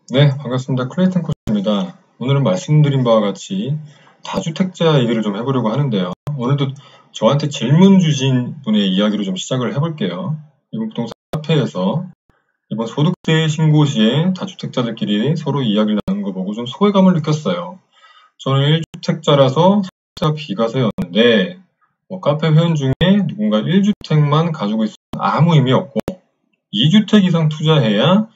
네, 반갑습니다. 클레이튼 코치입니다. 오늘은 말씀드린 바와 같이 다주택자 얘기를 좀 해보려고 하는데요. 오늘도 저한테 질문 주신 분의 이야기로 좀 시작을 해볼게요. 이번 부동산 카페에서 이번 소득세 신고 시에 다주택자들끼리 서로 이야기를 나누는 거 보고 좀 소외감을 느꼈어요. 저는 1주택자라서 소득세가 비과세였는데 카페 회원 중에 누군가 1주택만 가지고 있으면 아무 의미 없고 2주택 이상 투자해야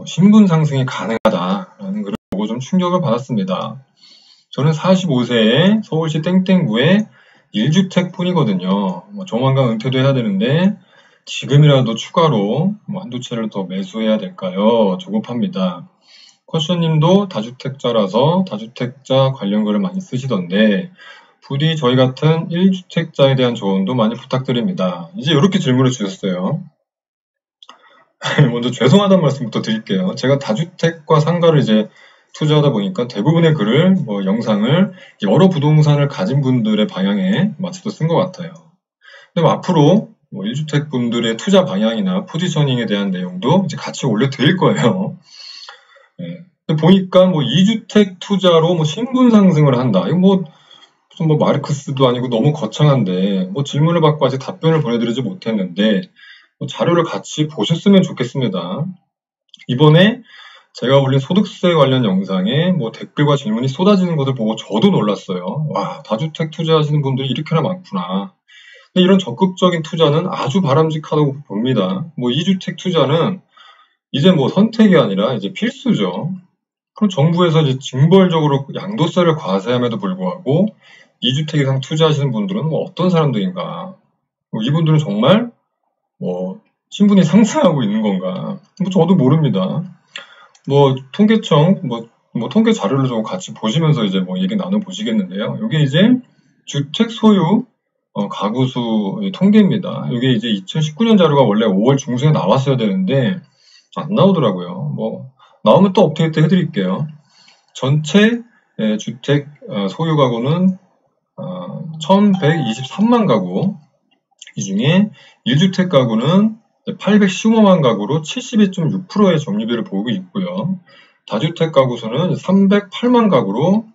신분 상승이 가능하다라는 글을 보고 좀 충격을 받았습니다. 저는 45세에 서울시 땡땡구에 1주택 뿐이거든요. 조만간 은퇴도 해야 되는데 지금이라도 추가로 한두 채를 더 매수해야 될까요? 조급합니다. 커쇼님도 다주택자라서 다주택자 관련 글을 많이 쓰시던데 부디 저희 같은 1주택자에 대한 조언도 많이 부탁드립니다. 이제 이렇게 질문을 주셨어요. 먼저 죄송하다는 말씀부터 드릴게요. 제가 다주택과 상가를 이제 투자하다 보니까 대부분의 글을, 영상을 여러 부동산을 가진 분들의 방향에 맞춰서 쓴 것 같아요. 근데 앞으로 1주택 분들의 투자 방향이나 포지셔닝에 대한 내용도 이제 같이 올려드릴 거예요. 네. 근데 보니까 2주택 투자로 신분 상승을 한다. 이거 무슨 마르크스도 아니고 너무 거창한데 질문을 받고 아직 답변을 보내드리지 못했는데 자료를 같이 보셨으면 좋겠습니다. 이번에 제가 올린 소득세 관련 영상에 댓글과 질문이 쏟아지는 것을 보고 저도 놀랐어요. 와, 다주택 투자하시는 분들이 이렇게나 많구나. 근데 이런 적극적인 투자는 아주 바람직하다고 봅니다. 2주택 투자는 이제 선택이 아니라 이제 필수죠. 그럼 정부에서 이제 징벌적으로 양도세를 과세함에도 불구하고 2주택 이상 투자하시는 분들은 어떤 사람들인가? 이분들은 정말 신분이 상승하고 있는 건가? 저도 모릅니다. 통계청, 통계 자료를 좀 같이 보시면서 이제 얘기 나눠보시겠는데요. 이게 이제 주택 소유, 가구수 통계입니다. 이게 이제 2019년 자료가 원래 5월 중순에 나왔어야 되는데, 안 나오더라고요. 나오면 또 업데이트 해드릴게요. 전체 주택 소유 가구는 1123만 가구, 이 중에 1주택 가구는 815만 가구로 72.6%의 점유율을 보이고 있고요. 다주택 가구 수는 308만 가구로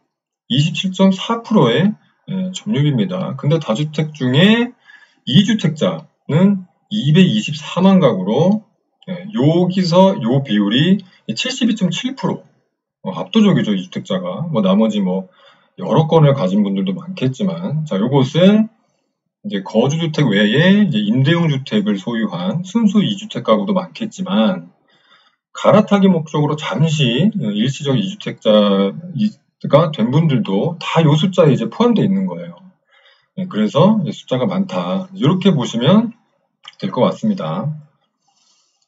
27.4%의 점유율입니다. 근데 다주택 중에 2주택자는 224만 가구로 여기서 요 비율이 72.7%. 압도적이죠, 2주택자가. 나머지 여러 건을 가진 분들도 많겠지만, 자, 요것은 이제 거주주택 외에 이제 임대용 주택을 소유한 순수 2주택 가구도 많겠지만 갈아타기 목적으로 잠시 일시적 2주택자가 된 분들도 다 요 숫자에 이제 포함되어 있는 거예요. 그래서 숫자가 많다. 이렇게 보시면 될 것 같습니다.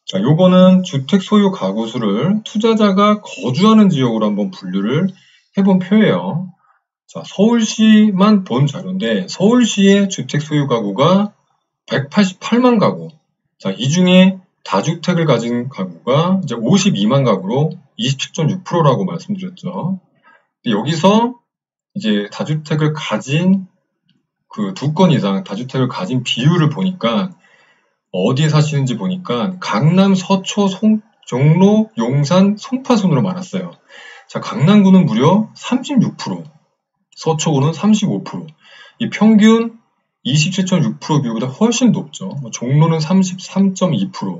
자, 요거는 주택 소유 가구 수를 투자자가 거주하는 지역으로 한번 분류를 해본 표예요. 자, 서울시만 본 자료인데 서울시의 주택 소유 가구가 188만 가구. 자, 이 중에 다주택을 가진 가구가 이제 52만 가구로 27.6%라고 말씀드렸죠. 여기서 이제 다주택을 가진 그 2건 이상 다주택을 가진 비율을 보니까 어디에 사시는지 보니까 강남, 서초, 종로, 용산, 송파 순으로 많았어요. 자, 강남구는 무려 36%. 서초구는 35%. 이 평균 27.6% 비율보다 훨씬 높죠. 종로는 33.2%,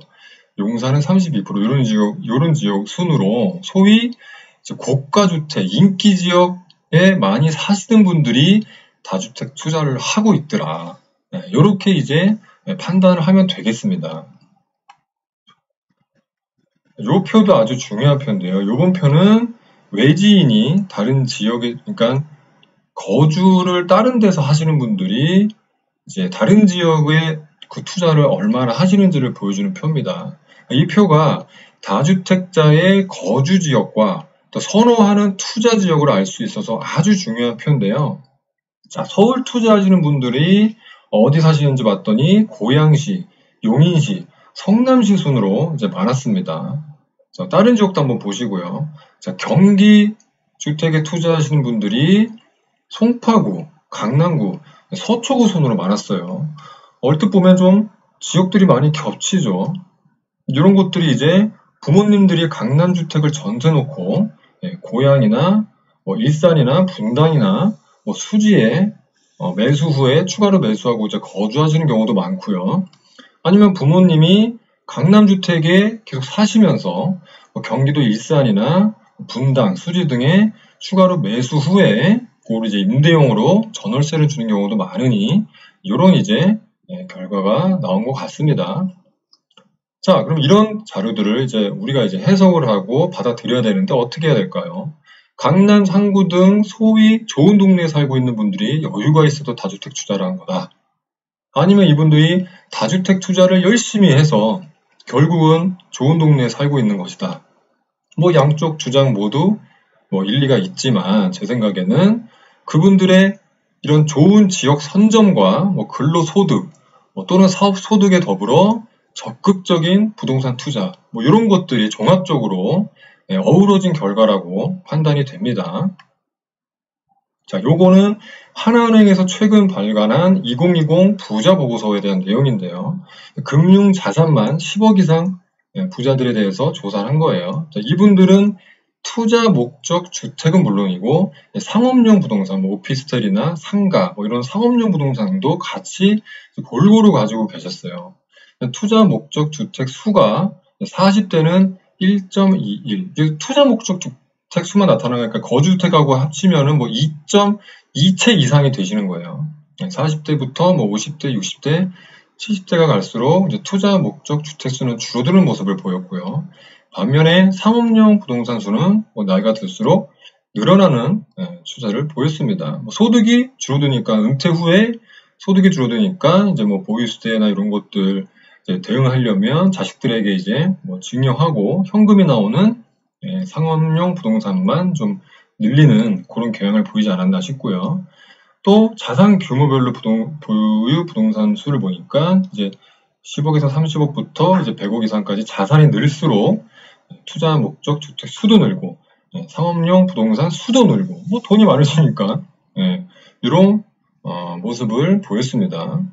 용산은 32%. 이런 지역 순으로 소위 고가주택, 인기 지역에 많이 사시는 분들이 다주택 투자를 하고 있더라. 이렇게 이제 판단을 하면 되겠습니다. 이 표도 아주 중요한 표인데요. 이번 표는 외지인이 다른 지역에, 그러니까 거주를 다른 데서 하시는 분들이 이제 다른 지역에 그 투자를 얼마나 하시는지를 보여주는 표입니다. 이 표가 다주택자의 거주 지역과 또 선호하는 투자 지역을 알 수 있어서 아주 중요한 표인데요. 자, 서울 투자하시는 분들이 어디 사시는지 봤더니 고양시, 용인시, 성남시 순으로 이제 많았습니다. 자, 다른 지역도 한번 보시고요. 자, 경기 주택에 투자하시는 분들이 송파구, 강남구, 서초구 순으로 많았어요. 얼핏 보면 좀 지역들이 많이 겹치죠. 이런 곳들이 이제 부모님들이 강남주택을 전세 놓고 고양이나 일산이나 분당이나 수지에 매수 후에 추가로 매수하고 이제 거주하시는 경우도 많고요. 아니면 부모님이 강남주택에 계속 사시면서 경기도 일산이나 분당, 수지 등에 추가로 매수 후에 그걸 이제 임대용으로 전월세를 주는 경우도 많으니 이런 이제 결과가 나온 것 같습니다. 자, 그럼 이런 자료들을 이제 우리가 이제 해석을 하고 받아들여야 되는데 어떻게 해야 될까요? 강남, 상구 등 소위 좋은 동네에 살고 있는 분들이 여유가 있어도 다주택 투자를 한 거다. 아니면 이분들이 다주택 투자를 열심히 해서 결국은 좋은 동네에 살고 있는 것이다. 양쪽 주장 모두 일리가 있지만 제 생각에는 그분들의 이런 좋은 지역 선점과 근로소득 또는 사업소득에 더불어 적극적인 부동산 투자 이런 것들이 종합적으로 어우러진 결과라고 판단이 됩니다. 자, 요거는 하나은행에서 최근 발간한 2020 부자 보고서에 대한 내용인데요. 금융 자산만 10억 이상 부자들에 대해서 조사를 한 거예요. 자, 이분들은 투자 목적 주택은 물론이고 상업용 부동산, 오피스텔이나 상가 이런 상업용 부동산도 같이 골고루 가지고 계셨어요. 투자 목적 주택 수가 40대는 1.21. 투자 목적 주택 수만 나타나니까 거주주택하고 합치면은 2.2채 이상이 되시는 거예요. 40대부터 50대, 60대, 70대가 갈수록 이제 투자 목적 주택 수는 줄어드는 모습을 보였고요. 반면에 상업용 부동산 수는 나이가 들수록 늘어나는 추세를 보였습니다. 소득이 줄어드니까 은퇴 후에 소득이 줄어드니까 이제 보유세나 이런 것들 이제 대응하려면 자식들에게 이제 증여하고 현금이 나오는 상업용 부동산만 좀 늘리는 그런 경향을 보이지 않았나 싶고요. 또 자산 규모별로 보유 부동산 수를 보니까 이제 10억에서 30억부터 이제 100억 이상까지 자산이 늘수록 투자 목적 주택 수도 늘고 상업용 부동산 수도 늘고 돈이 많으시니까 이런 모습을 보였습니다.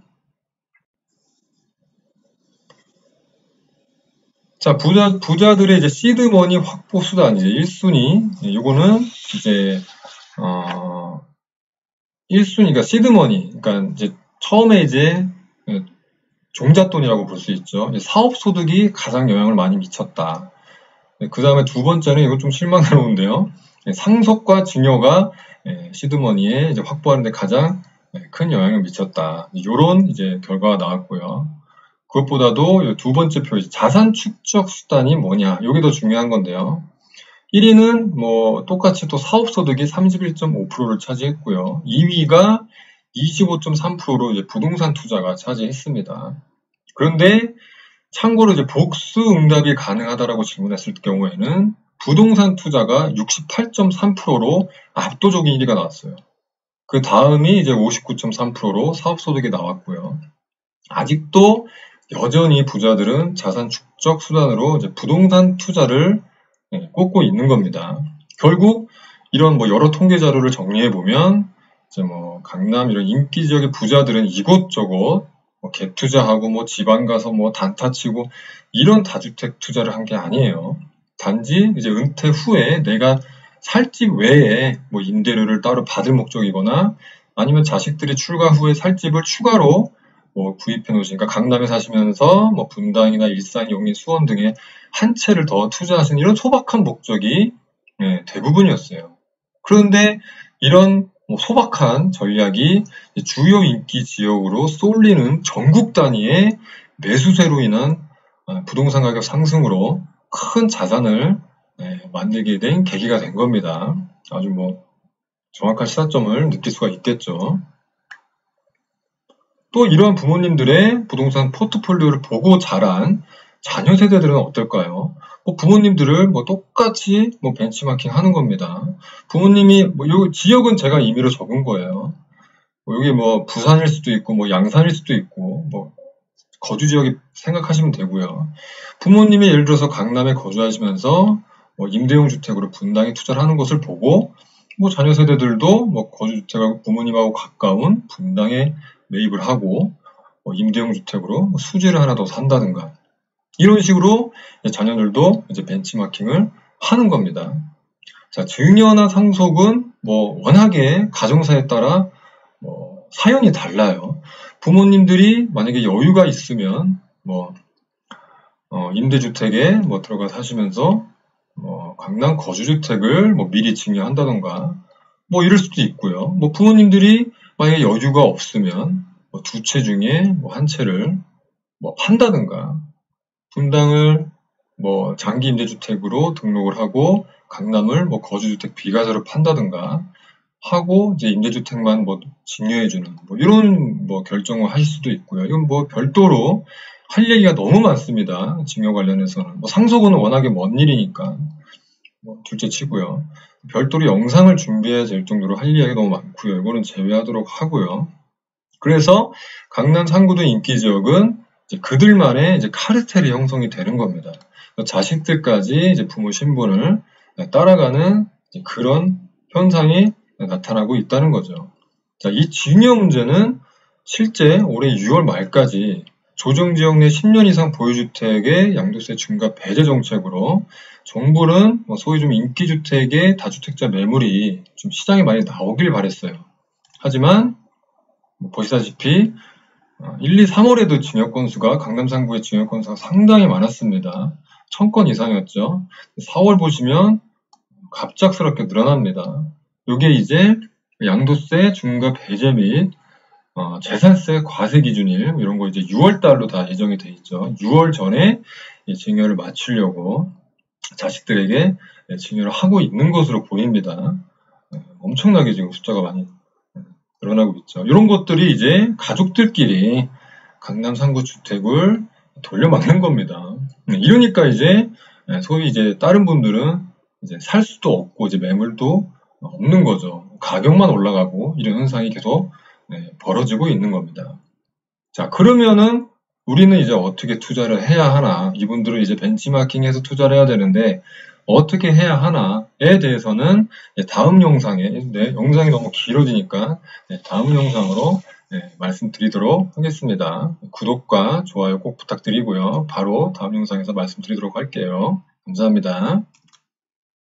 자, 부자들의 이제 시드머니 확보 수단 이제 1순위 요거는 이제 1순위가 시드머니 그러니까 이제 처음에 이제 종잣돈이라고 볼 수 있죠. 사업 소득이 가장 영향을 많이 미쳤다. 그 다음에 두 번째는 이거 좀 실망스러운데요. 상속과 증여가 시드머니에 이제 확보하는 데 가장 큰 영향을 미쳤다. 이런 이제 결과가 나왔고요. 그것보다도 두 번째 표, 자산 축적 수단이 뭐냐. 이게 더 중요한 건데요. 1위는 똑같이 또 사업소득이 31.5%를 차지했고요. 2위가 25.3%로 이제 부동산 투자가 차지했습니다. 그런데 참고로 이제 복수 응답이 가능하다라고 질문했을 경우에는 부동산 투자가 68.3%로 압도적인 1위가 나왔어요. 그 다음이 이제 59.3%로 사업소득이 나왔고요. 아직도 여전히 부자들은 자산 축적 수단으로 이제 부동산 투자를 꼽고 있는 겁니다. 결국 이런 여러 통계 자료를 정리해 보면 이제 강남 이런 인기 지역의 부자들은 이곳저곳 갭 투자하고 지방 가서 단타 치고 이런 다주택 투자를 한 게 아니에요. 단지 이제 은퇴 후에 내가 살 집 외에 임대료를 따로 받을 목적이거나 아니면 자식들이 출가 후에 살 집을 추가로 구입해 놓으시니까 강남에 사시면서 분당이나 일산, 용인, 수원 등에 한 채를 더 투자하시는 이런 소박한 목적이 대부분이었어요. 그런데 이런 소박한 전략이 주요 인기 지역으로 쏠리는 전국 단위의 매수세로 인한 부동산 가격 상승으로 큰 자산을 만들게 된 계기가 된 겁니다. 아주 정확한 시사점을 느낄 수가 있겠죠. 또 이러한 부모님들의 부동산 포트폴리오를 보고 자란 자녀 세대들은 어떨까요? 부모님들을 똑같이 벤치마킹 하는 겁니다. 부모님이 요 지역은 제가 임의로 적은 거예요. 여기 부산일 수도 있고 양산일 수도 있고 거주 지역이 생각하시면 되고요. 부모님이 예를 들어서 강남에 거주하시면서 임대용 주택으로 분당에 투자를 하는 것을 보고 자녀 세대들도 거주 주택하고 부모님하고 가까운 분당에 매입을 하고 임대용 주택으로 수지를 하나 더 산다든가 이런 식으로 자녀들도 이제 벤치마킹을 하는 겁니다. 자, 증여나 상속은 뭐 워낙에 가정사에 따라 사연이 달라요. 부모님들이 만약에 여유가 있으면 임대주택에 들어가 사시면서 강남 거주주택을 미리 증여한다던가 이럴 수도 있고요. 부모님들이 만약에 여유가 없으면 두 채 중에 한 채를 판다든가 분당을 장기 임대주택으로 등록을 하고 강남을 거주주택 비과세로 판다든가 하고 이제 임대주택만 증여해주는 이런 결정을 하실 수도 있고요. 이건 별도로 할 얘기가 너무 많습니다. 증여 관련해서는 상속은 워낙에 먼 일이니까 둘째 치고요. 별도로 영상을 준비해야 될 정도로 할 이야기가 너무 많고요. 이거는 제외하도록 하고요. 그래서 강남 상구동 인기지역은 이제 그들만의 이제 카르텔이 형성이 되는 겁니다. 자식들까지 이제 부모 신분을 따라가는 그런 현상이 나타나고 있다는 거죠. 자, 이 증여 문제는 실제 올해 6월 말까지 조정지역 내 10년 이상 보유주택의 양도세 중과 배제 정책으로 정부는 소위 좀 인기주택의 다주택자 매물이 좀 시장에 많이 나오길 바랬어요. 하지만 보시다시피 1, 2, 3월에도 증여 건수가 강남 상구의 증여 건수가 상당히 많았습니다. 1000건 이상이었죠. 4월 보시면 갑작스럽게 늘어납니다. 이게 이제 양도세 중과 배제 및 재산세 과세 기준일 이런 거 이제 6월 달로 다 예정이 돼 있죠. 6월 전에 증여를 마치려고 자식들에게 증여를 하고 있는 것으로 보입니다. 엄청나게 지금 숫자가 많이 늘어나고 있죠. 이런 것들이 이제 가족들끼리 강남 상구 주택을 돌려막는 겁니다. 이러니까 이제 소위 이제 다른 분들은 이제 살 수도 없고 이제 매물도 없는 거죠. 가격만 올라가고 이런 현상이 계속 벌어지고 있는 겁니다. 자, 그러면은 우리는 이제 어떻게 투자를 해야 하나? 이분들은 이제 벤치마킹해서 투자를 해야 되는데 어떻게 해야 하나에 대해서는 다음 영상에, 영상이 너무 길어지니까 다음 영상으로 말씀드리도록 하겠습니다. 구독과 좋아요 꼭 부탁드리고요. 바로 다음 영상에서 말씀드리도록 할게요. 감사합니다.